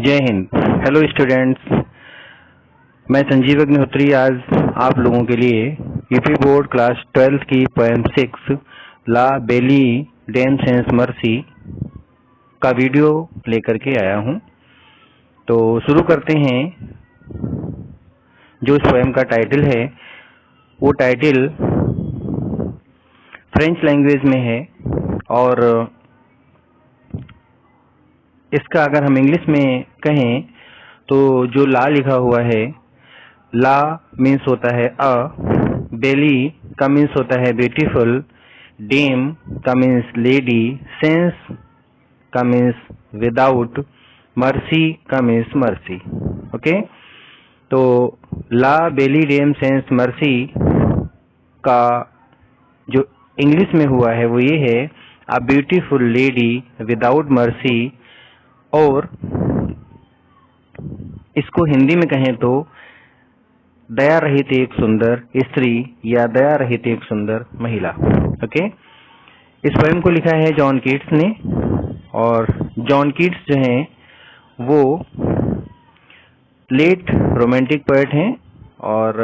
जय Hind. Hello students, मैं संजीव अग्निहोत्री आज आप लोगों के लिए यूपी बोर्ड क्लास 12 की पोएम 6 ला बेली डेम सेंस मर्सी का वीडियो लेकर के आया हूं। तो शुरू करते हैं। जो इस पोएम का टाइटल है वो टाइटल फ्रेंच लैंग्वेज में है और इसका अगर हम इंग्लिश में कहें तो जो ला लिखा हुआ है, ला मीन्स होता है अ, बेली का मीन्स होता है ब्यूटीफुल, डेम का मीन्स लेडी, सेंस का मीन्स विदाउट, मर्सी का मीन्स मर्सी। ओके, तो ला बेली डेम सेंस मर्सी का जो इंग्लिश में हुआ है वो ये है अ ब्यूटीफुल लेडी विदाउट मर्सी, और इसको हिंदी में कहें तो दया रहित एक सुंदर स्त्री या दया रहित एक सुंदर महिला। ओके, इस पोएम को लिखा है जॉन कीट्स ने, और जॉन कीट्स जो हैं वो लेट रोमांटिक पोएट हैं। और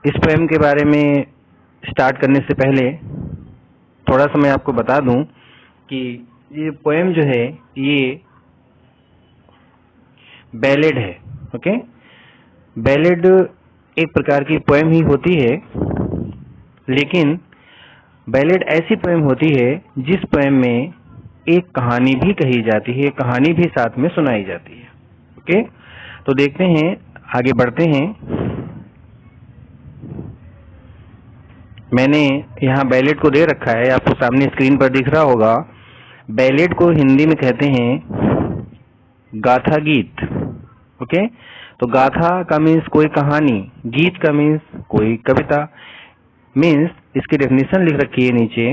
इस पोएम के बारे में स्टार्ट करने से पहले थोड़ा सा मैं आपको बता दूं कि ये पोएम जो है ये बैलेड है। ओके, बैलेड एक प्रकार की पोएम ही होती है, लेकिन बैलेड ऐसी पोएम होती है जिस पोएम में एक कहानी भी कही जाती है, कहानी भी साथ में सुनाई जाती है। ओके, तो देखते हैं, आगे बढ़ते हैं। मैंने यहाँ बैलेड को दे रखा है, आपको सामने स्क्रीन पर दिख रहा होगा। बैलेड को हिंदी में कहते हैं गाथा गीत। ओके, तो गाथा का मीन्स कोई कहानी, गीत का मीन्स कोई कविता। मीन्स इसकी डेफिनेशन लिख रखी है नीचे,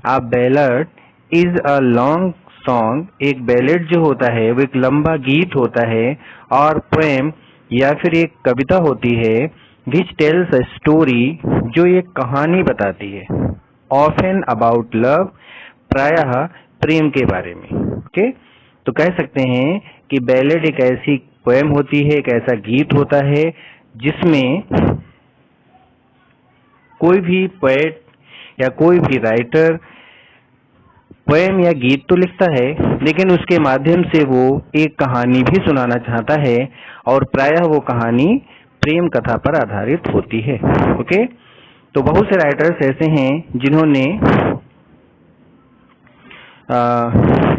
a ballad is a long song. एक बैलेड जो होता है वो एक लंबा गीत होता है, और पोएम या फिर एक कविता होती है विच टेल्स अ स्टोरी, जो एक कहानी बताती है, ऑफन अबाउट लव, प्रायः प्रेम के बारे में। ओके, तो कह सकते हैं कि बैलेड एक ऐसी पोएम होती है, एक ऐसा गीत होता है जिसमें कोई भी पोएट या कोई भी राइटर पोएम या गीत तो लिखता है, लेकिन उसके माध्यम से वो एक कहानी भी सुनाना चाहता है, और प्रायः वो कहानी प्रेम कथा पर आधारित होती है। ओके, तो बहुत से राइटर्स ऐसे हैं जिन्होंने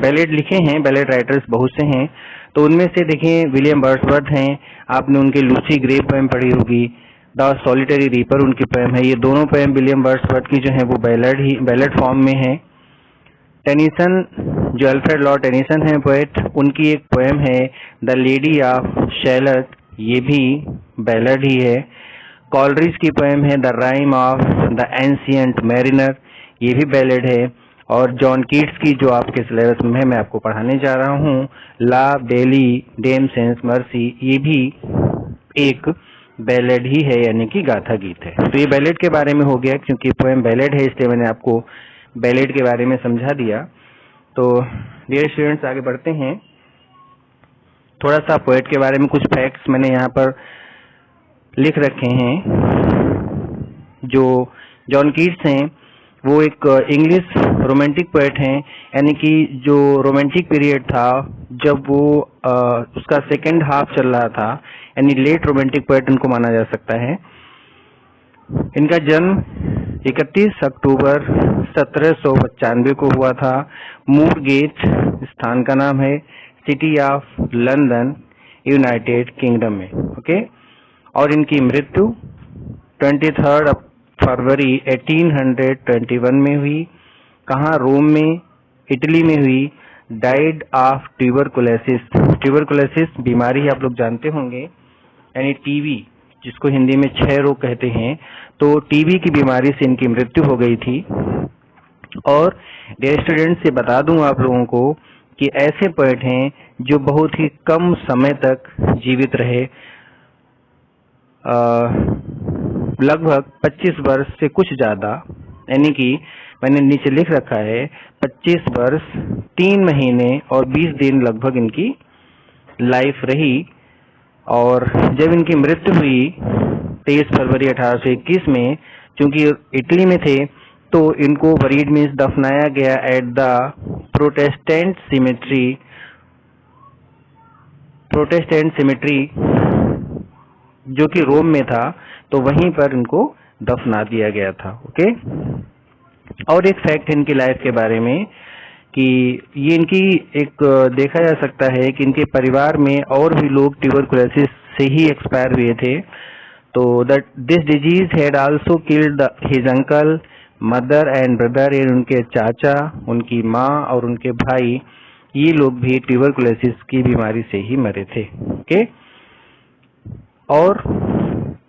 बैलेड लिखे हैं, बैलेड राइटर्स बहुत से हैं। तो उनमें से देखिए विलियम वर्ड्सवर्थ हैं, आपने उनके लूसी ग्रे पोएम पढ़ी होगी, द सॉलिटरी रीपर उनकी पोएम है। ये दोनों पोएम विलियम वर्ड्सवर्थ की जो है वो बैलेड फॉर्म में है। टेनिसन, जो अल्फ्रेड लॉर्ड टेनिसन है पोएट, उनकी एक पोएम है द लेडी ऑफ शैलट, ये भी बैलेड ही है। कॉलरिज की पोएम है the rhyme of the ancient mariner, ये भी बैलेड है। और जॉन कीट्स की जो आपके सिलेबस में है, मैं आपको पढ़ाने जा रहा हूँ, ला बेली डेम सेंस मर्सी, ये भी एक बैलेड ही है, यानी कि गाथा गीत है। तो ये बैलेड के बारे में हो गया, क्योंकि पोएम बैलेड है इसलिए मैंने आपको बैलेड के बारे में समझा दिया। तो डियर स्टूडेंट्स, आगे बढ़ते हैं। थोड़ा सा पोएट के बारे में कुछ फैक्ट्स मैंने यहाँ पर लिख रखे हैं। जो जॉन कीट्स हैं वो एक इंग्लिश रोमांटिक पोएट हैं, यानी कि जो रोमांटिक पीरियड था जब वो उसका सेकेंड हाफ चल रहा था, यानी लेट रोमांटिक पोएट उनको माना जा सकता है। इनका जन्म 31 अक्टूबर 1795 को हुआ था। मूरगेट स्थान का नाम है, city of London, United kingdom में। ओके, और इनकी मृत्यु 23 फरवरी 1821 में हुई। कहाँ? रोम में, इटली में हुई। Died of tuberculosis. ट्यूबरकुलोसिस बीमारी आप लोग जानते होंगे, यानी टीबी, जिसको हिंदी में क्षय रोग कहते हैं। तो टीबी की बीमारी से इनकी मृत्यु हो गई थी। और डियर स्टूडेंट्स, से बता दूं आप लोगों को कि ऐसे पोएट हैं जो बहुत ही कम समय तक जीवित रहे, लगभग 25 वर्ष से कुछ ज्यादा, यानी कि मैंने नीचे लिख रखा है 25 वर्ष 3 महीने और 20 दिन लगभग इनकी लाइफ रही। और जब इनकी मृत्यु हुई 23 फरवरी 1821 में, चूंकि इटली में थे, तो इनको बरीड मीन्स दफनाया गया एट द प्रोटेस्टेंट सिमेट्री जो कि रोम में था, तो वहीं पर इनको दफना दिया गया था। ओके। और एक फैक्ट इनकी लाइफ के बारे में कि ये इनकी एक देखा जा सकता है कि इनके परिवार में और भी लोग ट्यूबरकुलोसिस से ही एक्सपायर हुए थे। तो this disease had also killed his uncle, mother and brother, उनके चाचा, उनकी माँ और उनके भाई, ये लोग भी ट्यूबरकुलोसिस की बीमारी से ही मरे थे। ओके। और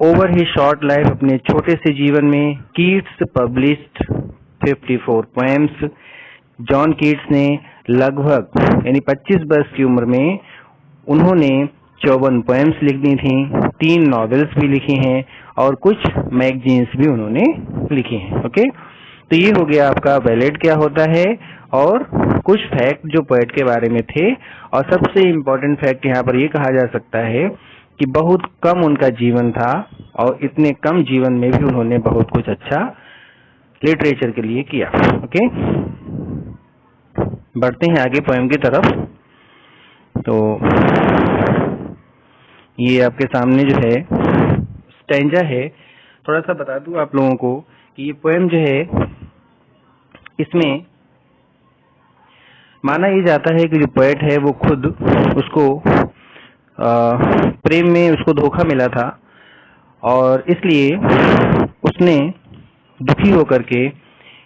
ओवर ही शॉर्ट लाइफ, अपने छोटे से जीवन में, Keats published 54 poems. John Keats ने लगभग यानी 25 वर्ष की उम्र में उन्होंने 54 पोएम्स लिख दी थी, 3 नॉवेल्स भी लिखी हैं और कुछ मैगजीन्स भी उन्होंने लिखी हैं। ओके। तो ये हो गया आपका बैलेड क्या होता है और कुछ फैक्ट जो पोएट के बारे में थे। और सबसे इम्पोर्टेंट फैक्ट यहाँ पर ये कहा जा सकता है कि बहुत कम उनका जीवन था और इतने कम जीवन में भी उन्होंने बहुत कुछ अच्छा लिटरेचर के लिए किया। ओके। बढ़ते हैं आगे पोएम की तरफ। तो ये आपके सामने जो है स्टैंजा है। थोड़ा सा बता दूं आप लोगों को कि ये पोएम जो है, इसमें माना ये जाता है कि जो पोएट है वो खुद उसको प्रेम में उसको धोखा मिला था और इसलिए उसने दुखी होकर के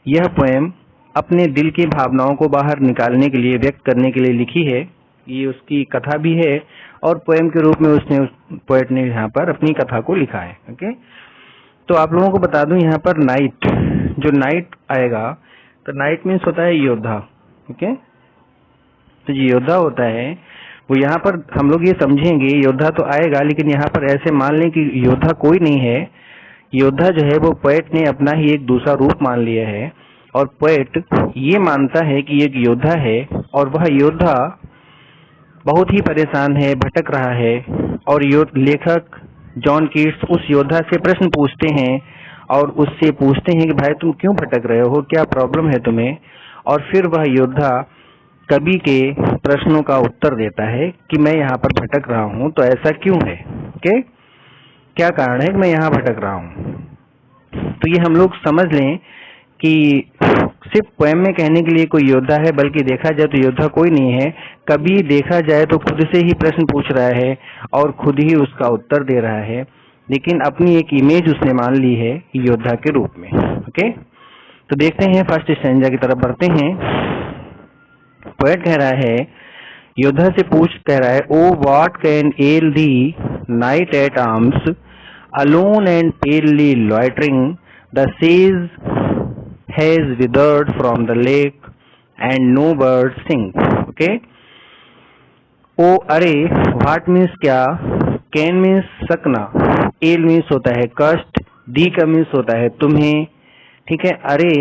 यह पोएम अपने दिल की भावनाओं को बाहर निकालने के लिए, व्यक्त करने के लिए लिखी है। ये उसकी कथा भी है और पोएम के रूप में उसने पोएट ने यहाँ पर अपनी कथा को लिखा है। ओके। तो आप लोगों को बता दूं यहाँ पर नाइट, जो नाइट आएगा, तो नाइट मीन्स होता है योद्धा। ओके। तो जो योद्धा होता है वो यहाँ पर हम लोग ये समझेंगे, योद्धा तो आएगा लेकिन यहाँ पर ऐसे मान लें कि योद्धा कोई नहीं है। योद्धा जो है वो पोएट ने अपना ही एक दूसरा रूप मान लिया है और पोएट ये मानता है कि एक योद्धा है और वह योद्धा बहुत ही परेशान है, भटक रहा है। और लेखक जॉन कीट्स उस योद्धा से प्रश्न पूछते हैं और उससे पूछते हैं कि भाई तुम क्यों भटक रहे हो, क्या प्रॉब्लम है तुम्हें। और फिर वह योद्धा कवि के प्रश्नों का उत्तर देता है कि मैं यहाँ पर भटक रहा हूँ, तो ऐसा क्यों है, ओके, क्या कारण है कि मैं यहाँ भटक रहा हूँ। तो ये हम लोग समझ लें कि सिर्फ पोएम में कहने के लिए कोई योद्धा है, बल्कि देखा जाए तो योद्धा कोई नहीं है। कभी देखा जाए तो खुद से ही प्रश्न पूछ रहा है और खुद ही उसका उत्तर दे रहा है, लेकिन अपनी एक इमेज उसने मान ली है योद्धा के रूप में। ओके, तो देखते हैं फर्स्ट स्टैंजा की तरफ बढ़ते हैं। पोएट कह रहा है, योद्धा से कह रहा है, O what can ail thee knight at arms alone and palely loitering, the सेज has withered from the lake and no bird sing. Okay, O अरे, व्हाट मीन्स क्या, कैन मीन्स सकना, एल मीन्स होता है कष्ट, दी का मीन्स होता है तुम्हें, ठीक है। अरे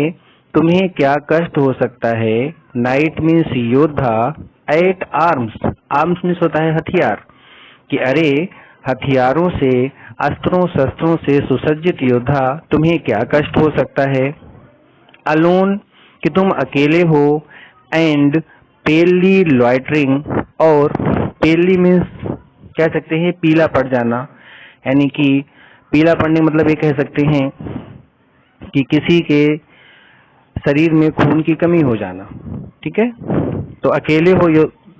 तुम्हें क्या कष्ट हो सकता है, नाइट मीन्स योद्धा, एट आर्म्स, आर्म्स मीन्स होता है हथियार, कि अरे हथियारों से, अस्त्रों शस्त्रों से सुसज्जित योद्धा तुम्हें क्या कष्ट हो सकता है। अलोन कि तुम अकेले हो, एंड पेलली लॉइटरिंग, और पेलली मीन्स कह सकते हैं पीला पड़ जाना, यानी कि पीला पड़ने मतलब ये कह सकते हैं कि किसी के शरीर में खून की कमी हो जाना, ठीक है। तो अकेले हो,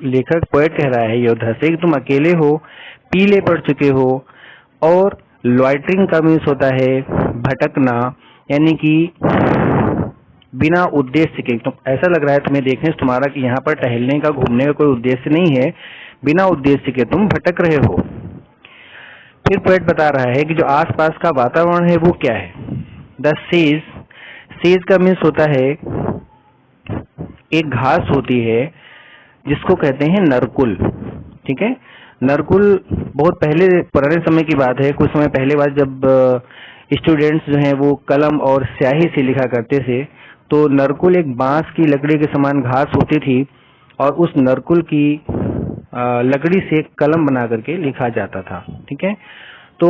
लेखक पोएट कह रहा है योद्धा से कि तुम अकेले हो, पीले पड़ चुके हो, और लॉइटरिंग का मीन्स होता है भटकना, यानी कि बिना उद्देश्य के, तो ऐसा लग रहा है तुम्हें देखने से तुम्हारा कि यहाँ पर टहलने का, घूमने का कोई उद्देश्य नहीं है, बिना उद्देश्य के तुम भटक रहे हो। फिर पोएट बता रहा है कि जो आसपास का वातावरण है वो क्या है। द सेज, सेज का मीन्स होता है एक घास होती है जिसको कहते हैं नरकुल, ठीक है। नरकुल बहुत पहले पुराने समय की बात है, कुछ समय पहले बात जब स्टूडेंट्स जो हैं वो कलम और स्याही से लिखा करते थे, तो नरकुल एक बांस की लकड़ी के समान घास होती थी और उस नरकुल की लकड़ी से कलम बना करके लिखा जाता था। ठीक है, तो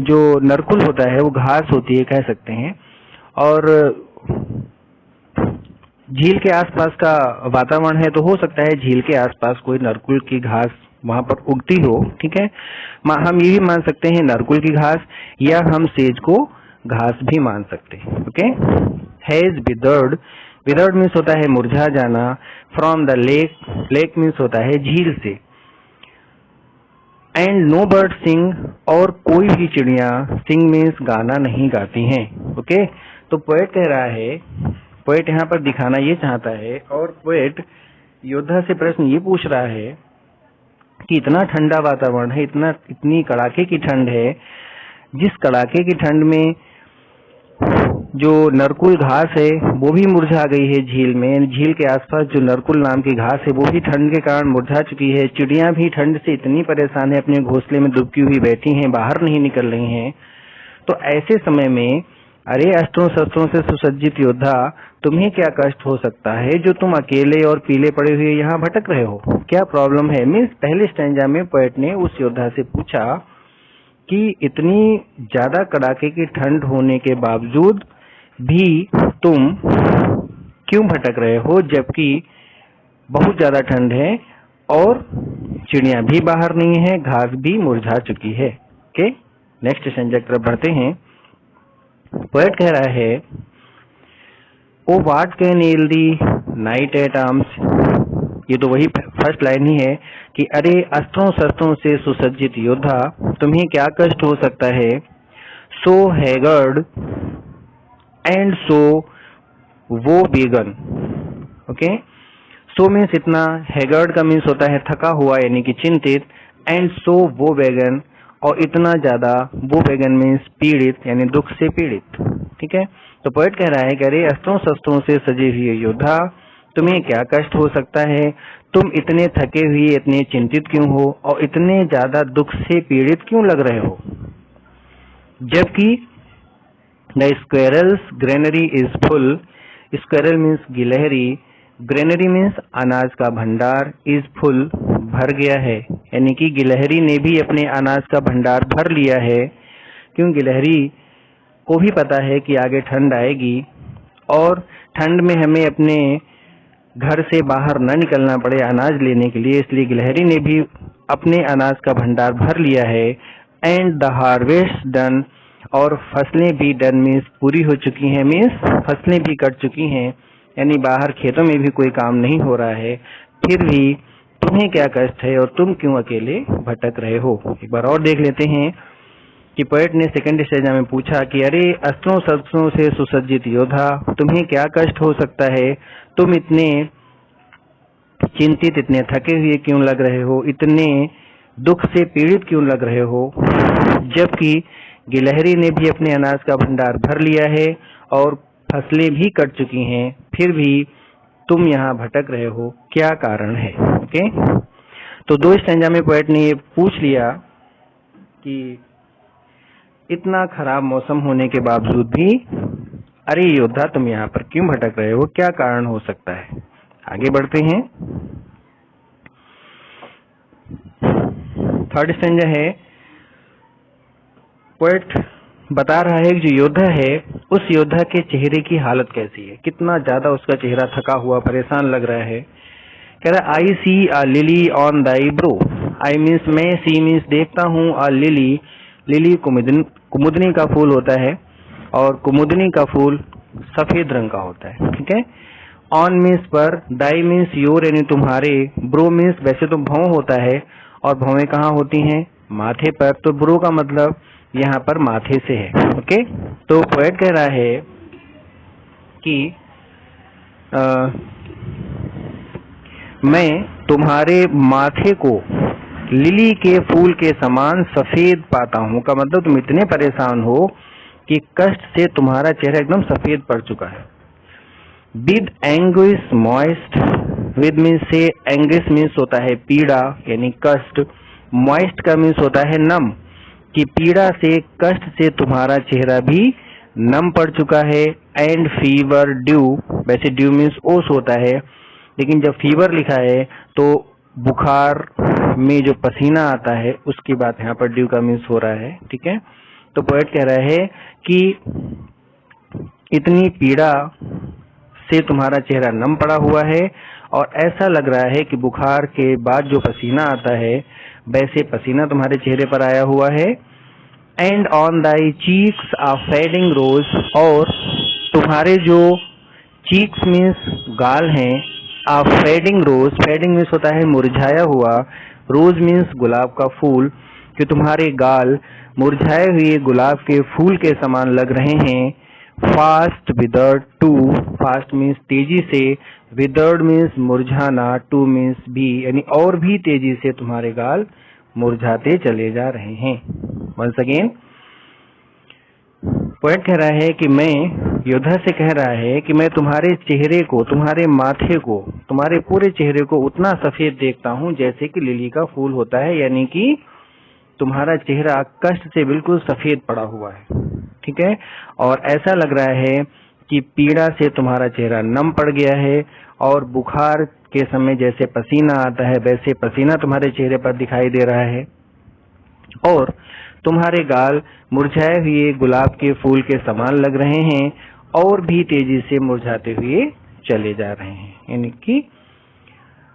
जो नरकुल होता है वो घास होती है कह सकते हैं, और झील के आसपास का वातावरण है तो हो सकता है झील के आसपास कोई नरकुल की घास वहां पर उगती हो। ठीक है, हम ये भी मान सकते हैं नरकुल की घास, या हम सेज को घास भी मान सकते हैं। Okay, has withered, withered means होता है मुरझा जाना, from the lake, lake means होता है झील से, एंड नो बर्ड सिंग, और कोई भी चिड़िया, सिंग मीन्स गाना नहीं गाती हैं। ओके, तो पोएट कह रहा है, पोएट यहाँ पर दिखाना ये चाहता है, और पोएट योद्धा से प्रश्न ये पूछ रहा है कि इतना ठंडा वातावरण है, इतनी कड़ाके की ठंड है, जिस कड़ाके की ठंड में जो नरकुल घास है वो भी मुरझा गई है झील में, झील के आसपास जो नरकुल नाम की घास है वो भी ठंड के कारण मुरझा चुकी है, चिड़ियां भी ठंड से इतनी परेशान है, अपने घोंसले में दुबकी हुई बैठी हैं, बाहर नहीं निकल रही हैं। तो ऐसे समय में अरे अस्त्रों शस्त्रों से सुसज्जित योद्धा, तुम्हें क्या कष्ट हो सकता है जो तुम अकेले और पीले पड़े हुए यहाँ भटक रहे हो, क्या प्रॉब्लम है। मीन्स पहले स्टैंजा में पोएट ने उस योद्धा से पूछा कि इतनी ज्यादा कड़ाके की ठंड होने के बावजूद भी तुम क्यों भटक रहे हो, जबकि बहुत ज्यादा ठंड है और चिड़िया भी बाहर नहीं है, घास भी मुरझा चुकी है। ओके, नेक्स्ट स्टैंजा की तरफ बढ़ते हैं। पोएट कह रहा है, O what can ail thee knight at arms, ये तो वही फर्स्ट लाइन ही है कि अरे अस्त्रों शस्त्रों से सुसज्जित योद्धा, तुम्हें क्या कष्ट हो सकता है, सो हैगर्ड एंड सो वो बेगन। ओके, सो मीन्स इतना, हैगर्ड का मीन्स होता है थका हुआ यानी कि चिंतित, एंड सो वो बेगन, और इतना ज्यादा, वो बेगन मीन्स पीड़ित यानी दुख से पीड़ित। ठीक है, तो पोएट कह रहा है कि अरे अस्त्रों शस्त्रों से सजे हुए योद्धा, तुम्हें क्या कष्ट हो सकता है, तुम इतने थके हुए, इतने चिंतित क्यों हो, और इतने ज्यादा दुख से पीड़ित क्यों लग रहे हो, जबकि the squirrels granary is full, squirrel means गिलहरी, ग्रेनरी मीन्स अनाज का भंडार, इज फुल भर गया है, यानी कि गिलहरी ने भी अपने अनाज का भंडार भर लिया है, क्यों गिलहरी को भी पता है कि आगे ठंड आएगी और ठंड में हमें अपने घर से बाहर न निकलना पड़े अनाज लेने के लिए, इसलिए गिलहरी ने भी अपने अनाज का भंडार भर लिया है। एंड द हार्वेस्ट डन, और फसलें भी डन मीन्स पूरी हो चुकी हैं, मीन्स फसलें भी कट चुकी हैं, यानी बाहर खेतों में भी कोई काम नहीं हो रहा है, फिर भी तुम्हें क्या कष्ट है और तुम क्यों अकेले भटक रहे हो। एक बार और देख लेते हैं कि पोएट ने सेकंड स्टेज में पूछा कि अरे अस्त्रों शस्त्रों से सुसज्जित योद्धा, तुम्हें क्या कष्ट हो सकता है, तुम इतने चिंतित, इतने थके हुए क्यों लग रहे हो, इतने दुख से पीड़ित क्यों लग रहे हो, जबकि गिलहरी ने भी अपने अनाज का भंडार भर लिया है और फसलें भी कट चुकी हैं, फिर भी तुम यहाँ भटक रहे हो, क्या कारण है। ओके, तो दो स्टैंजा में पोएट ने ये पूछ लिया कि इतना खराब मौसम होने के बावजूद भी अरे योद्धा तुम यहाँ पर क्यों भटक रहे हो, क्या कारण हो सकता है। आगे बढ़ते हैं। थर्ड स्टैंजा है, पोएट बता रहा है कि जो योद्धा है उस योद्धा के चेहरे की हालत कैसी है, कितना ज्यादा उसका चेहरा थका हुआ परेशान लग रहा है। कह रहा I see a lily on thy brow, I means मैं, सी मीन्स देखता हूँ, अ लिली, लिली कुमुदनी का फूल होता है और कुमुदनी का फूल सफेद रंग का होता है। ठीक है, ऑन मीन्स पर, दाई मीन्स योर यानी तुम्हारे, ब्रो मीन्स वैसे तो भौं होता है और भौएं कहाँ होती हैं, माथे पर, तो ब्रो का मतलब यहाँ पर माथे से है। ओके, तो पोएट कह रहा है कि मैं तुम्हारे माथे को लिली के फूल के समान सफेद पाता हूँ, का मतलब तुम इतने परेशान हो कि कष्ट से तुम्हारा चेहरा एकदम सफेद पड़ चुका है। With anguish moist, with means से, एंग्विश मीन्स होता है पीड़ा यानी कष्ट, मॉइस्ट का मीन्स होता है नम, कि पीड़ा से, कष्ट से तुम्हारा चेहरा भी नम पड़ चुका है। एंड फीवर ड्यू, वैसे ड्यू मीन्स ओस होता है, लेकिन जब फीवर लिखा है तो बुखार में जो पसीना आता है उसकी बात यहाँ पर ड्यू का मीन्स हो रहा है। ठीक है, तो पोएट कह रहा है कि इतनी पीड़ा से तुम्हारा चेहरा नम पड़ा हुआ है और ऐसा लग रहा है कि बुखार के बाद जो पसीना आता है वैसे पसीना तुम्हारे चेहरे पर आया हुआ है। And on thy cheeks are fading rose, और तुम्हारे जो चीक्स मीन्स गाल हैं, are fading rose, fading means होता है मुरझाया हुआ, रोज मीन्स गुलाब का फूल, कि तुम्हारे गाल मुरझाए हुए गुलाब के फूल के समान लग रहे हैं। Fast withered too, fast means तेजी से, विदर्ड मीन्स मुरझाना, टू मीन्स भी, यानी और भी तेजी से तुम्हारे गाल मुरझाते चले जा रहे हैं। वंस अगेन पोएट कह रहा है कि मैं, योद्धा से कह रहा है कि मैं तुम्हारे चेहरे को, तुम्हारे माथे को, तुम्हारे पूरे चेहरे को उतना सफेद देखता हूं जैसे कि लिली का फूल होता है, यानी कि तुम्हारा चेहरा कष्ट से बिल्कुल सफेद पड़ा हुआ है। ठीक है, और ऐसा लग रहा है कि पीड़ा से तुम्हारा चेहरा नम पड़ गया है और बुखार के समय जैसे पसीना आता है वैसे पसीना तुम्हारे चेहरे पर दिखाई दे रहा है, और तुम्हारे गाल मुरझाए हुए गुलाब के फूल के समान लग रहे हैं और भी तेजी से मुरझाते हुए चले जा रहे हैं, यानी कि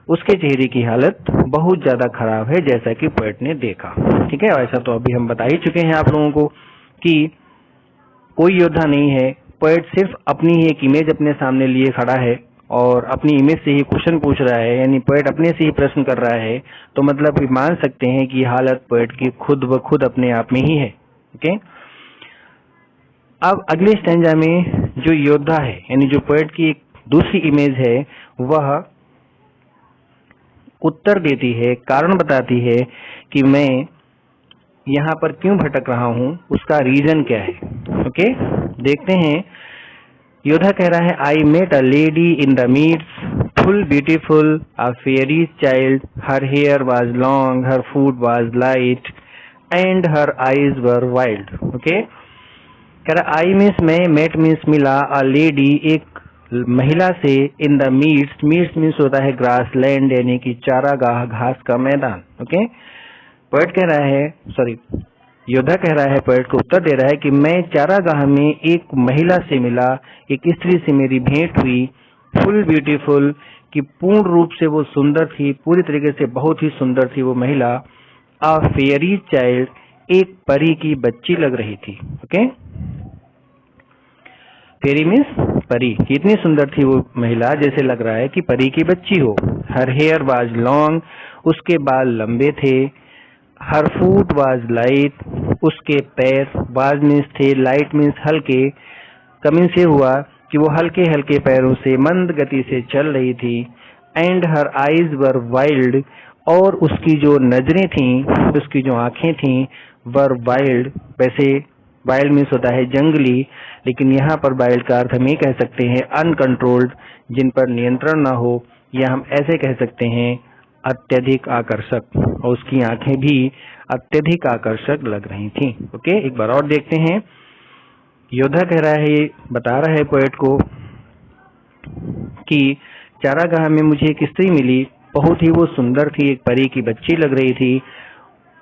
उसके चेहरे की हालत बहुत ज्यादा खराब है जैसा कि पोएट ने देखा। ठीक है, ऐसा तो अभी हम बता ही चुके हैं आप लोगों को कि कोई योद्धा नहीं है, पोएट सिर्फ अपनी ही एक इमेज अपने सामने लिए खड़ा है और अपनी इमेज से ही क्वेश्चन पूछ रहा है, यानी पोएट अपने से ही प्रश्न कर रहा है, तो मतलब मान सकते हैं कि हालत पोएट की खुद ब खुद अपने आप में ही है। ओके, अब अगले स्टैंजा में जो योद्धा है, यानी जो पोएट की एक दूसरी इमेज है, वह उत्तर देती है, कारण बताती है कि मैं यहाँ पर क्यों भटक रहा हूँ, उसका रीजन क्या है। ओके, देखते हैं। योद्धा कह रहा है, I met a lady in the meads, full beautiful, a faery child, her hair was long, her foot was light and her eyes were wild. Okay, कह रहा आई मीन्स मैं, मेट मीन्स मिला, अ लेडी एक महिला से, इन the मीड्स, मीड्स means होता है grass land, यानी कि चारागाह, घास का मैदान। ओके, पोएट कह रहा है, सॉरी योद्धा कह रहा है, पोएट को उत्तर दे रहा है कि मैं चारागाह में एक महिला से मिला, एक स्त्री से मेरी भेंट हुई, फुल ब्यूटीफुल, कि पूर्ण रूप से वो सुंदर थी, पूरी तरीके से बहुत ही सुंदर थी वो महिला। अ फेयरी चाइल्ड, एक परी की बच्ची लग रही थी। ओके, फेरी मीन्स परी, कितनी सुंदर थी वो महिला, जैसे लग रहा है कि परी की बच्ची हो। हर हेयर वाज लॉन्ग, उसके बाल लंबे थे। हर फूट वाज लाइट, उसके पैर, वाज मीन्स थे, लाइट मीन्स हल्के, कमिंग से हुआ कि वो हल्के हल्के पैरों से मंद गति से चल रही थी। And her eyes were wild, और उसकी जो नजरें थीं, उसकी जो आंखें थीं, वर वाइल्ड, वैसे वाइल्ड मीन्स होता है जंगली, लेकिन यहाँ पर वाइल्ड का अर्थ हम ये कह सकते हैं अनकंट्रोल्ड, जिन पर नियंत्रण ना हो, या हम ऐसे कह सकते हैं अत्यधिक आकर्षक, और उसकी आंखें भी अत्यधिक आकर्षक लग रही थीं। ओके, एक बार और देखते हैं। योद्धा कह रहा है, ये बता रहा है पोएट को कि चारागाह में मुझे एक स्त्री मिली, बहुत ही वो सुंदर थी, एक परी की बच्ची लग रही थी,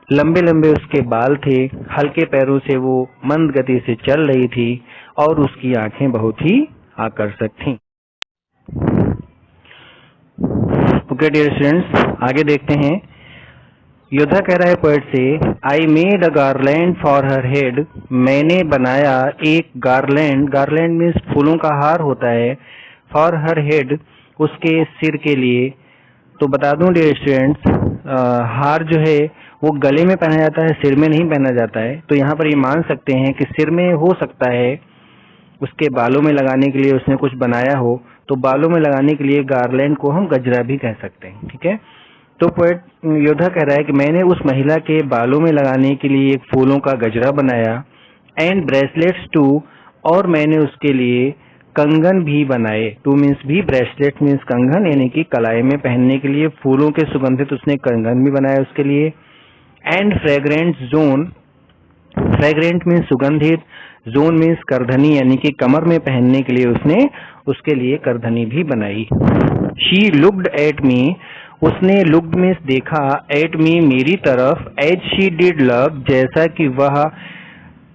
लंबे लंबे उसके बाल थे, हल्के पैरों से वो मंद गति से चल रही थी और उसकी आंखें बहुत ही आकर्षक थीं। ओके डियर स्टूडेंट्स, आगे देखते हैं। योद्धा कह रहा है पोएट से, I made a garland for her head, मैंने बनाया एक गार्लैंड, गार्लैंड मीन्स फूलों का हार होता है, फॉर हर हेड, उसके सिर के लिए। तो बता दूं डियर स्टूडेंट्स, हार जो है वो गले में पहना जाता है, सिर में नहीं पहना जाता है। तो यहाँ पर ये मान सकते हैं कि सिर में हो सकता है, उसके बालों में लगाने के लिए उसने कुछ बनाया हो, तो बालों में लगाने के लिए गार्लैंड को हम गजरा भी कह सकते हैं। ठीक है, तो पोएट योद्धा कह रहा है कि मैंने उस महिला के बालों में लगाने के लिए एक फूलों का गजरा बनाया, एंड ब्रेसलेट्स टू, और मैंने उसके लिए कंगन भी बनाए। टू मीन्स भी, ब्रेसलेट मीन्स कंगन, यानी कि कलाई में पहनने के लिए फूलों के सुगंधित उसने कंगन भी बनाया उसके लिए। And fragrant zone, fragrant means सुगंधित, जोन मीन्स करधनी, यानी कि कमर में पहनने के लिए उसने उसके लिए करधनी भी बनाई। शी लुक्ड एट मी, उसने लुक्ड मीन्स देखा, एट मी मेरी तरफ, एज शी डिड लव, जैसा कि वह,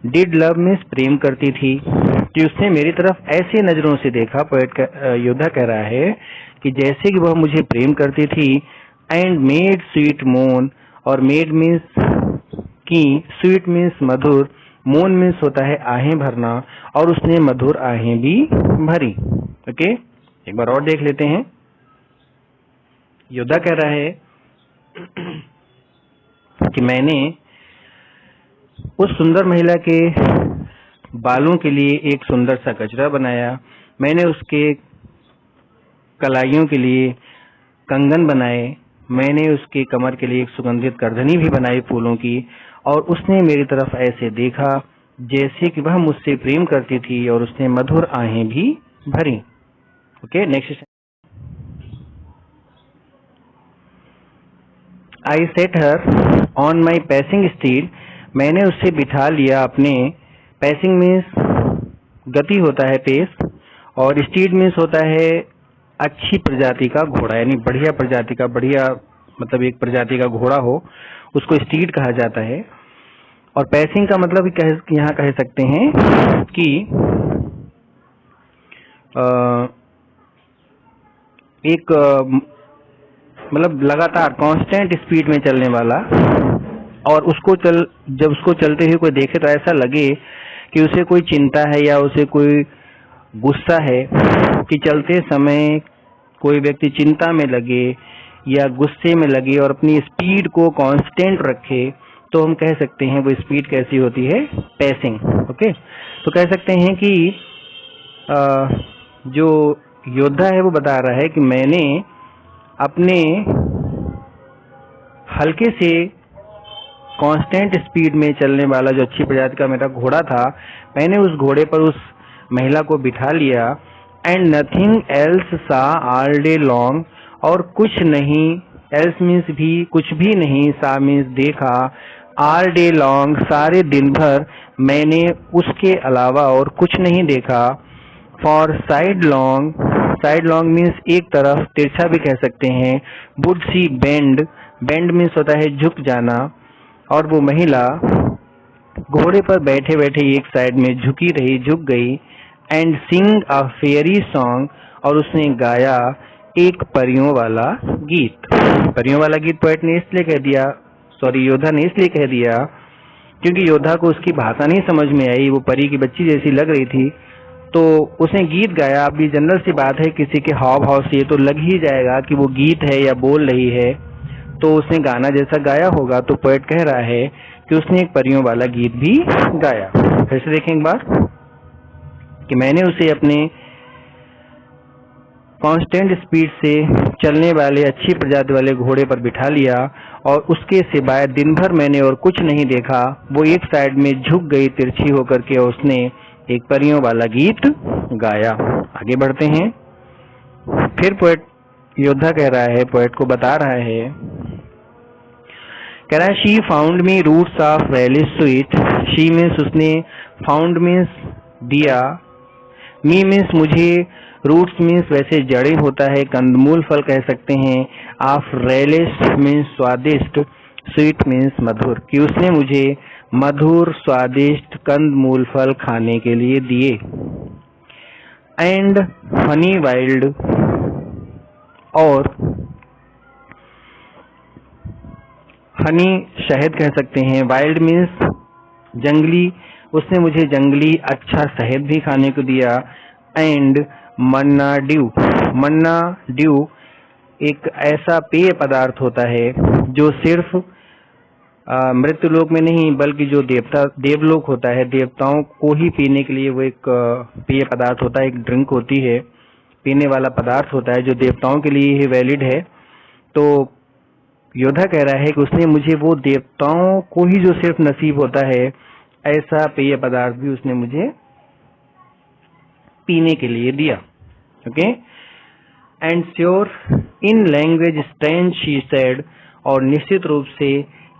डिड लव मीन्स प्रेम करती थी, कि उसने मेरी तरफ ऐसे नजरों से देखा। पोएट योद्धा कह रहा है कि जैसे कि वह मुझे प्रेम करती थी। एंड मेड स्वीट मोन, और मेड मीन्स की, स्वीट मीन्स मधुर, मोन मीन्स होता है आहें भरना, और उसने मधुर आहें भी भरी। ओके, एक बार और देख लेते हैं। योद्धा कह रहा है कि मैंने उस सुंदर महिला के बालों के लिए एक सुंदर सा गजरा बनाया, मैंने उसके कलाइयों के लिए कंगन बनाए, मैंने उसके कमर के लिए एक सुगंधित करधनी भी बनाई फूलों की, और उसने मेरी तरफ ऐसे देखा जैसे कि वह मुझसे प्रेम करती थी, और उसने मधुर आहें भी भरी। Okay, next. I set her on my passing stead, मैंने उससे बिठा लिया अपने, पैसिंग मीन्स गति होता है पेस, और स्टीड मीन्स होता है अच्छी प्रजाति का घोड़ा, यानी बढ़िया प्रजाति का, बढ़िया मतलब एक प्रजाति का घोड़ा हो उसको स्टीड कहा जाता है। और पैसिंग का मतलब यहाँ कह सकते हैं कि एक मतलब लगातार कांस्टेंट स्पीड में चलने वाला, और उसको जब उसको चलते हुए कोई देखे तो ऐसा लगे कि उसे कोई चिंता है या उसे कोई गुस्सा है, कि चलते समय कोई व्यक्ति चिंता में लगे या गुस्से में लगे और अपनी स्पीड को कांस्टेंट रखे, तो हम कह सकते हैं वो स्पीड कैसी होती है, पैसिंग। ओके, तो कह सकते हैं कि जो योद्धा है वो बता रहा है कि मैंने अपने हल्के से कांस्टेंट स्पीड में चलने वाला जो अच्छी प्रजाति का मेरा घोड़ा था, मैंने उस घोड़े पर उस महिला को बिठा लिया। एंड नथिंग एल्स सा ऑल डे लॉन्ग, और कुछ नहीं, एल्स मीन्स भी, कुछ भी नहीं, सा मीन्स देखा, ऑल डे लॉन्ग सारे दिन भर, मैंने उसके अलावा और कुछ नहीं देखा। For side long, side long means एक तरफ, तिरछा भी कह सकते हैं। Would see bend, bend means होता है झुक जाना, और वो महिला घोड़े पर बैठे बैठे एक साइड में झुकी रही, झुक गई। And Singh a fairy song, और उसने गाया एक परियों वाला गीत। परियों वाला गीत पोएट ने इसलिए कह दिया, सॉरी योद्धा ने इसलिए कह दिया क्योंकि योद्धा को उसकी भाषा नहीं समझ में आई, वो परी की बच्ची जैसी लग रही थी, तो उसने गीत गाया। अभी जनरल सी बात है, किसी के हाव भाव से तो लग ही जाएगा कि वो गीत है या बोल रही है, तो उसने गाना जैसा गाया होगा। तो पोएट कह रहा है कि उसने एक परियों वाला गीत भी गाया। फिर से देखें एक बार कि मैंने उसे अपने कांस्टेंट स्पीड से चलने वाले अच्छी प्रजाति वाले घोड़े पर बिठा लिया, और उसके सिवाय दिन भर मैंने और कुछ नहीं देखा। वो एक साइड में झुक गई तिरछी होकर के, और उसने एक परियों वाला गीत गाया। आगे बढ़ते हैं। फिर पोएट योद्धा कह रहा है, पोएट को बता रहा है, कह रहा है she found me roots of relish sweet, she means उसने, फाउंड मीन्स दिया, मी मीन्स मुझे, रूट्स मीन्स वैसे जड़ें होता है, कंदमूल फल कह सकते हैं, ऑफ रेलिश मीन्स स्वादिष्ट, स्वीट मीन्स मधुर, कि उसने मुझे मधुर स्वादिष्ट कंदमूल फल खाने के लिए दिए। एंड हनी वाइल्ड, और हनी शहद कह सकते हैं, वाइल्ड मीन्स जंगली, उसने मुझे जंगली अच्छा शहद भी खाने को दिया। And Manna due, Manna due एक ऐसा पेय पदार्थ होता है जो सिर्फ मृत्यु लोक में नहीं बल्कि जो देवलोक होता है, देवताओं को ही पीने के लिए वो एक पेय पदार्थ होता है, एक ड्रिंक होती है, पीने वाला पदार्थ होता है जो देवताओं के लिए ही वैलिड है। तो योद्धा कह रहा है कि उसने मुझे वो देवताओं को ही जो सिर्फ नसीब होता है ऐसा पेय पदार्थ भी उसने मुझे पीने के लिए दिया। Okay, and sure in language strange she said, और निश्चित रूप से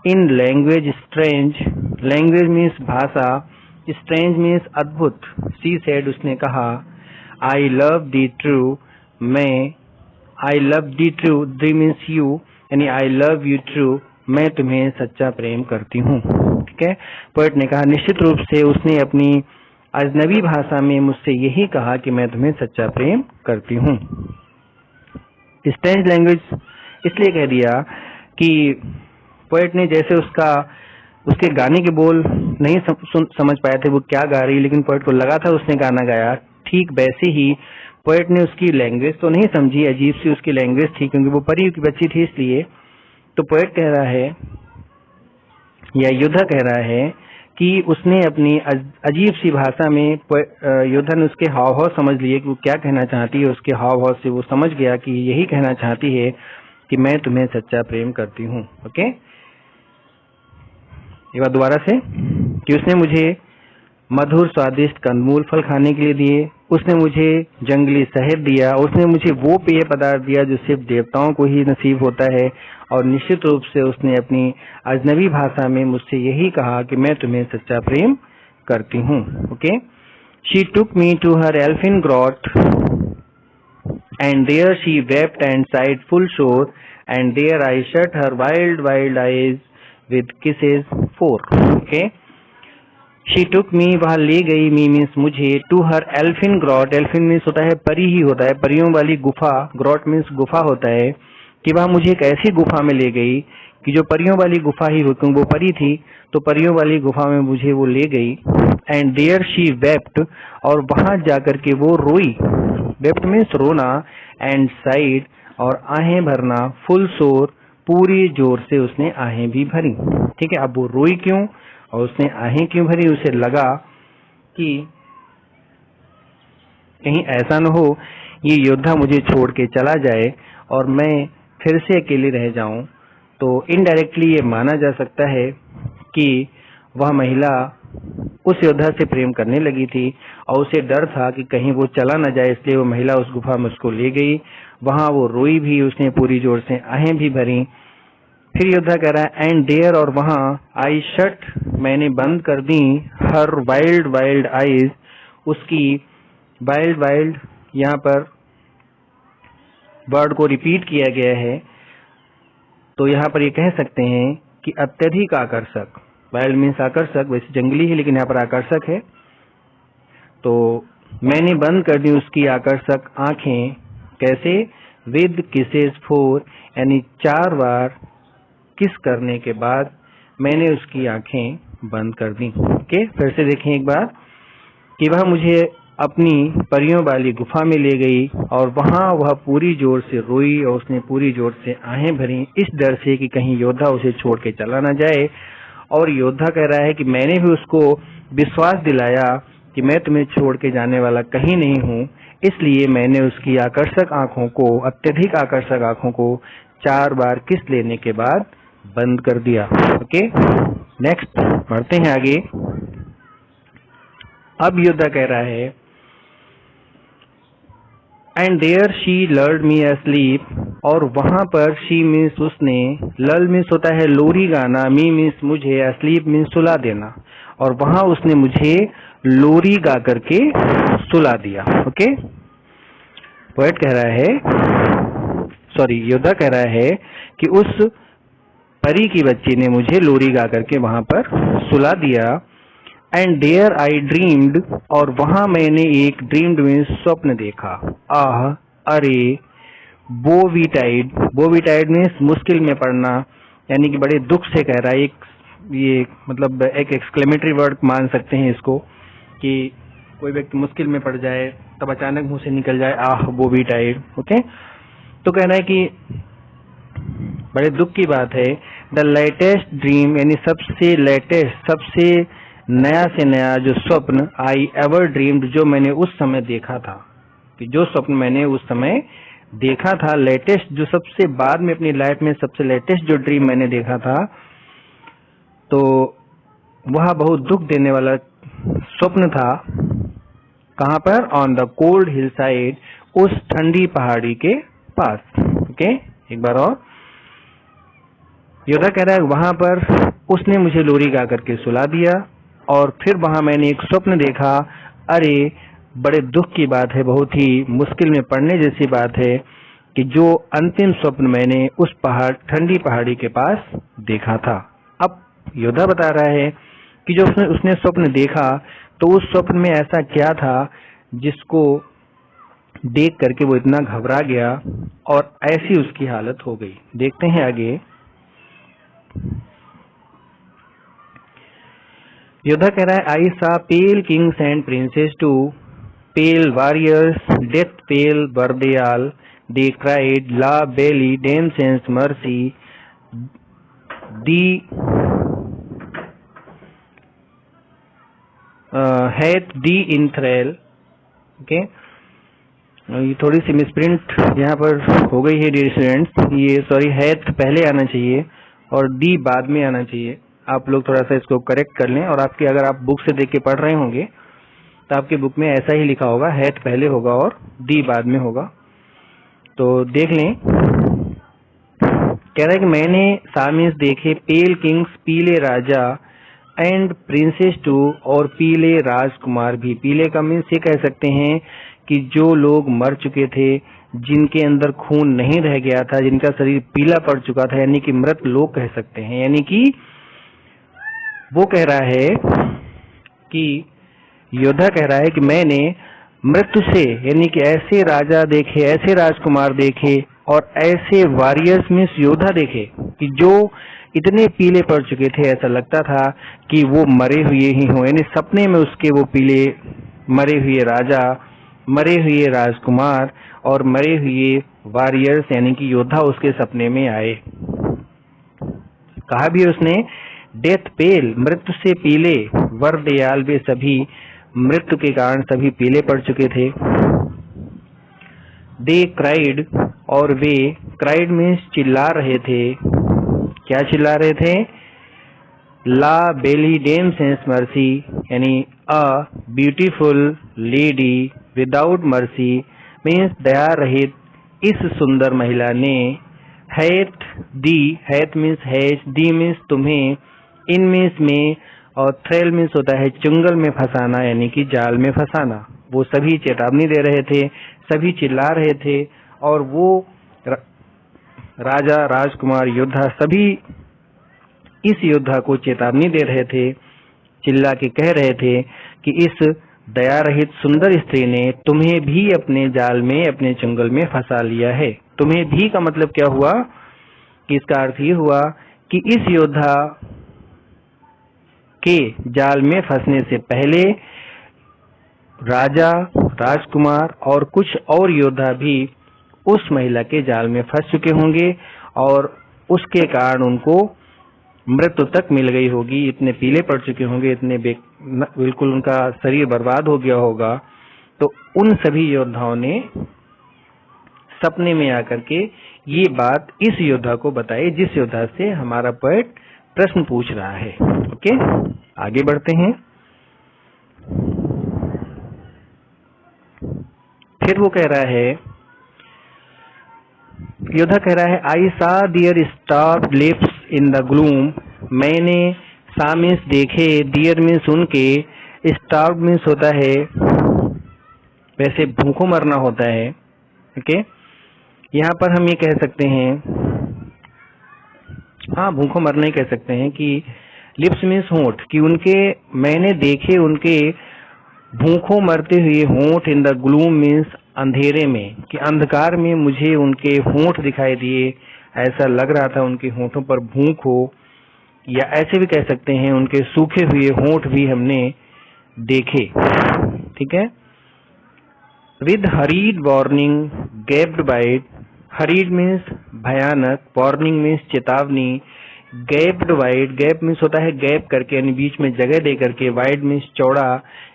in language strange, language means भाषा, स्ट्रेंज मीन्स अद्भुत, शी सेड उसने कहा, आई लव दी ट्रू, मैं I love the true, the means you, यानी आई लव यू ट्रू, मैं तुम्हें सच्चा प्रेम करती हूँ। ठीक है, पोएट ने कहा निश्चित रूप से उसने अपनी अजनबी भाषा में मुझसे यही कहा कि मैं तुम्हें सच्चा प्रेम करती हूँ। स्ट्रेंज लैंग्वेज इसलिए कह दिया कि पोएट ने जैसे उसके गाने के बोल नहीं समझ पाए थे वो क्या गा रही, लेकिन पोएट को लगा था उसने गाना गाया, ठीक वैसे ही पोएट ने उसकी लैंग्वेज तो नहीं समझी, अजीब सी उसकी लैंग्वेज थी क्योंकि वो परी की बच्ची थी इसलिए। तो पोएट कह रहा है या योद्धा कह रहा है कि उसने अपनी अजीब सी भाषा में योद्धा ने उसके हाव भाव समझ लिए कि वो क्या कहना चाहती है, उसके हाव भाव से वो समझ गया कि यही कहना चाहती है कि मैं तुम्हें सच्चा प्रेम करती हूँ। ओके, एक बार दोबारा से कि उसने मुझे मधुर स्वादिष्ट कंदमूल फल खाने के लिए दिए, उसने मुझे जंगली शहद दिया, उसने मुझे वो पेय पदार्थ दिया जो सिर्फ देवताओं को ही नसीब होता है, और निश्चित रूप से उसने अपनी अजनबी भाषा में मुझसे यही कहा कि मैं तुम्हें सच्चा प्रेम करती हूँ। Okay, she took me to her elfin grot and there she wept and sighed full sore and there I shut her wild wild eyes with kisses four. Okay, she took me, वह ले गई, me means मुझे, to her elfin grot, elfin means होता है परी ही होता है, परियों वाली गुफा, ग्रॉट मीन्स गुफा होता है, कि वह मुझे एक ऐसी गुफा में ले गई कि जो परियों वाली गुफा ही हो, क्योंकि वो परी थी तो परियों वाली गुफा में मुझे वो ले गई। एंड देयर शी वेप्ट, और वहां जाकर के वो रोई, वेप्ट मीन्स रोना, एंड साइड और आहें भरना, फुल शोर पूरी जोर से उसने आहें भी भरी। ठीक है, अब वो रोई क्यों और उसने आहें क्यों भरी, उसे लगा कि कहीं ऐसा न हो ये योद्धा मुझे छोड़ के चला जाए और मैं फिर से अकेली रह जाऊं। तो इनडायरेक्टली ये माना जा सकता है कि वह महिला उस योद्धा से प्रेम करने लगी थी और उसे डर था कि कहीं वो चला न जाए, इसलिए वो महिला उस गुफा में उसको ले गई। वहां वो रोई भी, उसने पूरी जोर से आहें भी भरी। फिर योद्धा कह रहा है एंड देयर, और वहां, आई शट, मैंने बंद कर दी, हर वाइल्ड वाइल्ड आईज, उसकी वाइल्ड वाइल्ड, यहाँ पर वर्ड को रिपीट किया गया है तो यहाँ पर ये कह सकते हैं कि अत्यधिक आकर्षक, वाइल्ड मीन्स आकर्षक, वैसे जंगली है लेकिन यहाँ पर आकर्षक है। तो मैंने बंद कर दी उसकी आकर्षक आंखें, कैसे, विद किसेस फोर, यानी 4 बार किस करने के बाद मैंने उसकी आंखें बंद कर दी। ओके, फिर से देखें एक बार कि वह मुझे अपनी परियों वाली गुफा में ले गई और वहां वह पूरी जोर से रोई और उसने पूरी जोर से आहें भरी, इस डर से कि कहीं योद्धा उसे छोड़ के चला ना जाए। और योद्धा कह रहा है कि मैंने भी उसको विश्वास दिलाया कि मैं तुम्हें छोड़ के जाने वाला कहीं नहीं हूँ, इसलिए मैंने उसकी आकर्षक आंखों को, अत्यधिक आकर्षक आंखों को 4 बार किस लेने के बाद बंद कर दिया। ओके, नेक्स्ट बढ़ते हैं आगे। अब योद्धा कह रहा है and there she lulled me asleep, और वहां पर शी मीन्स उसने, लल मीन्स होता है लोरी गाना, मी मीन्स मुझे, अस्लीप मीन्स सुला देना, और वहां उसने मुझे लोरी गा करके सुला दिया। ओके, पोएट कह रहा है, सॉरी योद्धा कह रहा है कि उस परी की बच्ची ने मुझे लोरी गा करके वहां पर सुला दिया। एंड देयर आई ड्रीम्ड, और वहां मैंने एक, ड्रीम्ड मीन्स स्वप्न देखा, आह, अरे, बोवीटाइड, बोवीटाइड मीन्स मुश्किल में पड़ना, यानी कि बड़े दुख से कह रहा है, ये मतलब एक एक्सक्लेमेटरी वर्ड मान सकते हैं इसको, कि कोई व्यक्ति मुश्किल में पड़ जाए तब अचानक मुंह से निकल जाए आह बोवीटाइड। ओके, तो कहना है कि बड़े दुख की बात है। द लेटेस्ट ड्रीम, यानी सबसे लेटेस्ट, सबसे नया से नया जो स्वप्न, आई एवर ड्रीम्ड, जो मैंने उस समय देखा था, कि जो स्वप्न मैंने उस समय देखा था, लेटेस्ट, जो सबसे बाद में अपनी लाइफ में सबसे लेटेस्ट जो ड्रीम मैंने देखा था, तो वह बहुत दुख देने वाला स्वप्न था। कहाँ पर, on the cold hill side, उस ठंडी पहाड़ी के पास। ओके, एक बार और योद्धा कह रहा है वहां पर उसने मुझे लोरी गा करके सुला दिया और फिर वहां मैंने एक स्वप्न देखा। अरे, बड़े दुख की बात है, बहुत ही मुश्किल में पड़ने जैसी बात है कि जो अंतिम स्वप्न मैंने उस ठंडी पहाड़ी के पास देखा था। अब योद्धा बता रहा है कि जो उसने स्वप्न देखा तो उस स्वप्न में ऐसा क्या था जिसको देख करके वो इतना घबरा गया और ऐसी उसकी हालत हो गई। देखते हैं आगे। योद्धा कह रहा है, I saw pale kings and princes too pale warriors death pale were they all they cried La Belle Dame sans Merci thee hath thee in thrall. Okay, ये थोड़ी सी मिसप्रिंट यहाँ पर हो गई है डियर स्टूडेंट्स। ये सॉरी हैथ पहले आना चाहिए और डी बाद में आना चाहिए। आप लोग थोड़ा सा इसको करेक्ट कर लें। और आपके अगर आप बुक से देख के पढ़ रहे होंगे तो आपकी बुक में ऐसा ही लिखा होगा, हैथ पहले होगा और डी बाद में होगा। तो देख लें। कह रहा है कि मैंने सामिस देखे पेल किंग्स पीले राजा एंड प्रिंसेस टू और पीले राजकुमार भी। पीले का मीन्स ये कह सकते हैं कि जो लोग मर चुके थे, जिनके अंदर खून नहीं रह गया था, जिनका शरीर पीला पड़ चुका था, यानी कि मृत लोग कह सकते हैं। यानी कि वो कह रहा है कि योद्धा कह रहा है कि मैंने मृत्यु से यानी कि ऐसे राजा देखे, ऐसे राजकुमार देखे और ऐसे वॉरियर्स मीन्स योद्धा देखे कि जो इतने पीले पड़ चुके थे, ऐसा लगता था कि वो मरे हुए ही हों। यानी सपने में उसके वो पीले मरे हुए राजा, मरे हुए राजकुमार और मरे हुए वॉरियर्स यानी कि योद्धा उसके सपने में आए। कहा भी उसने, डेथ पेल मृत्यु से पीले, वरदयाल वे सभी मृत्यु के कारण सभी पीले पड़ चुके थे। दे क्राइड और वे, क्राइड मीन्स चिल्ला रहे थे। क्या चिल्ला रहे थे? La Belle Dame sans Merci यानी a beautiful lady without mercy means दया रहित इस सुंदर महिला ने, hath thee, hath means has, thee means तुम्हें, इन मीन्स में और थ्रेल मीन्स होता है चुंगल में फंसाना यानी कि जाल में फंसाना। वो सभी चेतावनी दे रहे थे, सभी चिल्ला रहे थे और वो राजा, राजकुमार, योद्धा सभी इस योद्धा को चेतावनी दे रहे थे, चिल्ला के कह रहे थे कि इस दया रहित सुंदर स्त्री ने तुम्हें भी अपने जाल में, अपने चुंगल में फंसा लिया है। तुम्हें भी का मतलब क्या हुआ कि इसका अर्थ ये हुआ कि इस योद्धा के जाल में फंसने से पहले राजा, राजकुमार और कुछ और योद्धा भी उस महिला के जाल में फंस चुके होंगे और उसके कारण उनको मृत्यु तक मिल गई होगी। इतने पीले पड़ चुके होंगे, इतने बिल्कुल उनका शरीर बर्बाद हो गया होगा। तो उन सभी योद्धाओं ने सपने में आकर के ये बात इस योद्धा को बताई, जिस योद्धा से हमारा पोएट प्रश्न पूछ रहा है। ओके, आगे बढ़ते हैं। फिर वो कह रहा है, योद्धा कह रहा है, I saw their starved lips in the gloom. मैंने सामिस देखे, डियर में सुन के, स्टार्व्ड मीन्स होता है वैसे भूखों मरना होता है। ओके, यहाँ पर हम ये कह सकते हैं, हाँ भूखों मरना ही कह सकते हैं कि लिप्स मीन्स होंठ, कि उनके मैंने देखे उनके भूखों मरते हुए होंठ, इन द ग्लूम मीन्स अंधेरे में, कि अंधकार में मुझे उनके होंठ दिखाई दिए। ऐसा लग रहा था उनके होंठों पर भूख हो, या ऐसे भी कह सकते हैं उनके सूखे हुए होंठ भी हमने देखे। ठीक है। With hurried warning gapped wide, hurried means भयानक, वार्निंग मीन्स चेतावनी, गैप्ड वाइड, गैप मीन्स होता है गैप करके यानी बीच में जगह दे करके, वाइड मीन्स चौड़ा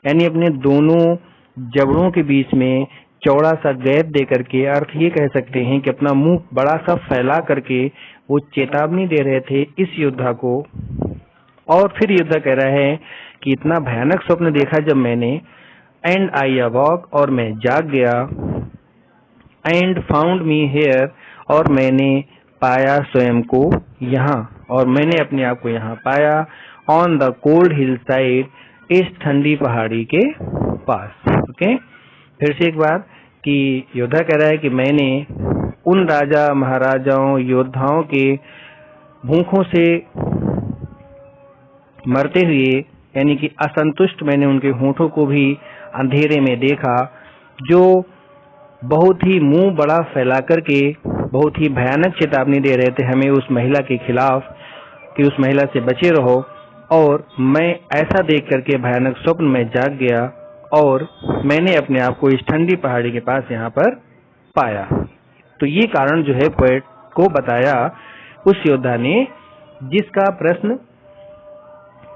यानी अपने दोनों जबड़ों के बीच में चौड़ा सा गैप दे करके। अर्थ ये कह सकते हैं कि अपना मुंह बड़ा सा फैला करके वो चेतावनी दे रहे थे इस योद्धा को। और फिर योद्धा कह रहा है कि इतना भयानक स्वप्न देखा जब मैंने, एंड आई अवॉक और मैं जाग गया, एंड फाउंड मी हियर और मैंने पाया स्वयं को यहाँ, और मैंने अपने आप को यहाँ पाया, on the cold hill side, इस ठंडी पहाड़ी के पास। ओके, फिर से एक बार कि योद्धा कह रहा है कि मैंने उन राजा महाराजाओं योद्धाओं के भूखों से मरते हुए, यानी कि असंतुष्ट मैंने उनके होठों को भी अंधेरे में देखा, जो बहुत ही मुंह बड़ा फैला करके बहुत ही भयानक चेतावनी दे रहे थे हमें उस महिला के खिलाफ कि उस महिला से बचे रहो। और मैं ऐसा देख करके भयानक स्वप्न में जाग गया और मैंने अपने आप को इस ठंडी पहाड़ी के पास यहाँ पर पाया। तो ये कारण जो है पोएट को बताया उस योद्धा ने, जिसका प्रश्न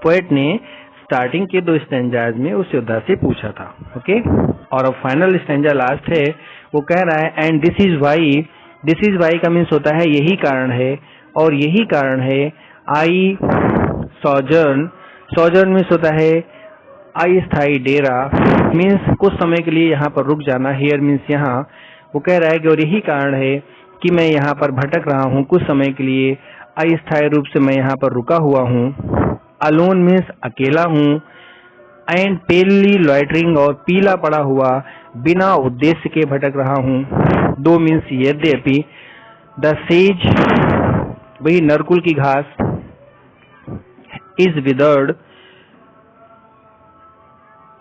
पोएट ने स्टार्टिंग के 2 स्टैंजाज में उस योद्धा से पूछा था। ओके, और अब फाइनल स्टैंजा लास्ट है, वो कह रहा है एंड दिस इज वाई का मीन्स होता है यही कारण है, और यही कारण है आई सॉजर्न मीन्स होता है आई स्थाई डेरा, मीन्स कुछ समय के लिए यहाँ पर रुक जाना, हियर मीन्स यहाँ। वो कह रहा है कि और यही कारण है कि मैं यहाँ पर भटक रहा हूँ कुछ समय के लिए, अस्थायी रूप से मैं यहाँ पर रुका हुआ हूँ। अलोन मीन्स अकेला हूँ, एंड पेलली लॉइटरिंग और पीला पड़ा हुआ, बिना उद्देश्य के भटक रहा हूँ। 2 मीन्स यद्यपि, द सेज वही नरकुल की घास, इज विदर्ड,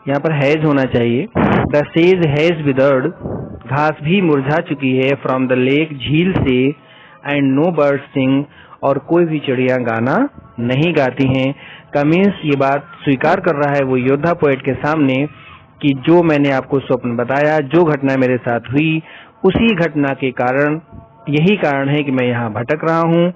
यहाँ पर हैज होना चाहिए, द सेज हैज विदर्ड, घास भी मुरझा चुकी है, फ्रॉम द लेक झील से, एंड नो बर्ड सिंग, और कोई भी चिड़िया गाना नहीं गाती हैं। कमिंस ये बात स्वीकार कर रहा है वो योद्धा पोएट के सामने कि जो मैंने आपको स्वप्न बताया, जो घटना मेरे साथ हुई, उसी घटना के कारण यही कारण है कि मैं यहाँ भटक रहा हूँ।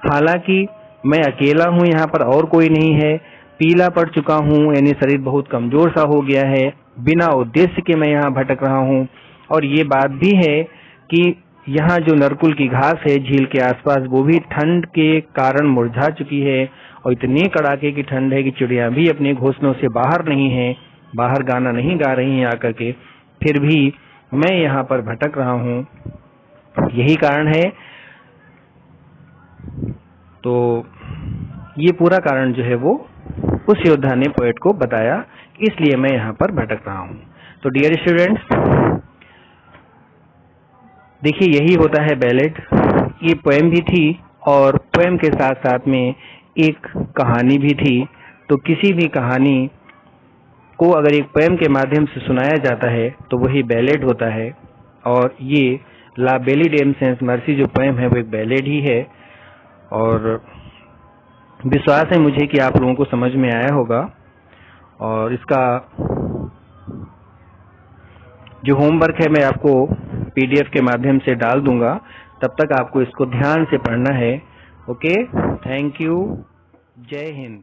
हालांकि मैं अकेला हूँ, यहाँ पर और कोई नहीं है, पीला पड़ चुका हूँ, यानी शरीर बहुत कमजोर सा हो गया है, बिना उद्देश्य के मैं यहाँ भटक रहा हूँ। और ये बात भी है कि यहाँ जो नरकुल की घास है झील के आसपास, वो भी ठंड के कारण मुरझा चुकी है, और इतनी कड़ाके की ठंड है कि चिड़िया भी अपने घोंसलों से बाहर नहीं है, बाहर गाना नहीं गा रही हैं आकर के, फिर भी मैं यहाँ पर भटक रहा हूँ, यही कारण है। तो ये पूरा कारण जो है वो उस योद्धा ने पोएट को बताया, इसलिए मैं यहाँ पर भटक रहा हूँ। तो डियर स्टूडेंट्स, देखिए यही होता है बैलेड। ये पोएम भी थी और पोएम के साथ साथ में एक कहानी भी थी। तो किसी भी कहानी को अगर एक पोएम के माध्यम से सुनाया जाता है तो वही बैलेड होता है, और ये ला बेली डेम सेंस मर्सी जो पोएम है वो एक बैलेड ही है। और विश्वास है मुझे कि आप लोगों को समझ में आया होगा, और इसका जो होमवर्क है मैं आपको पीडीएफ के माध्यम से डाल दूंगा, तब तक आपको इसको ध्यान से पढ़ना है। ओके, थैंक यू, जय हिंद।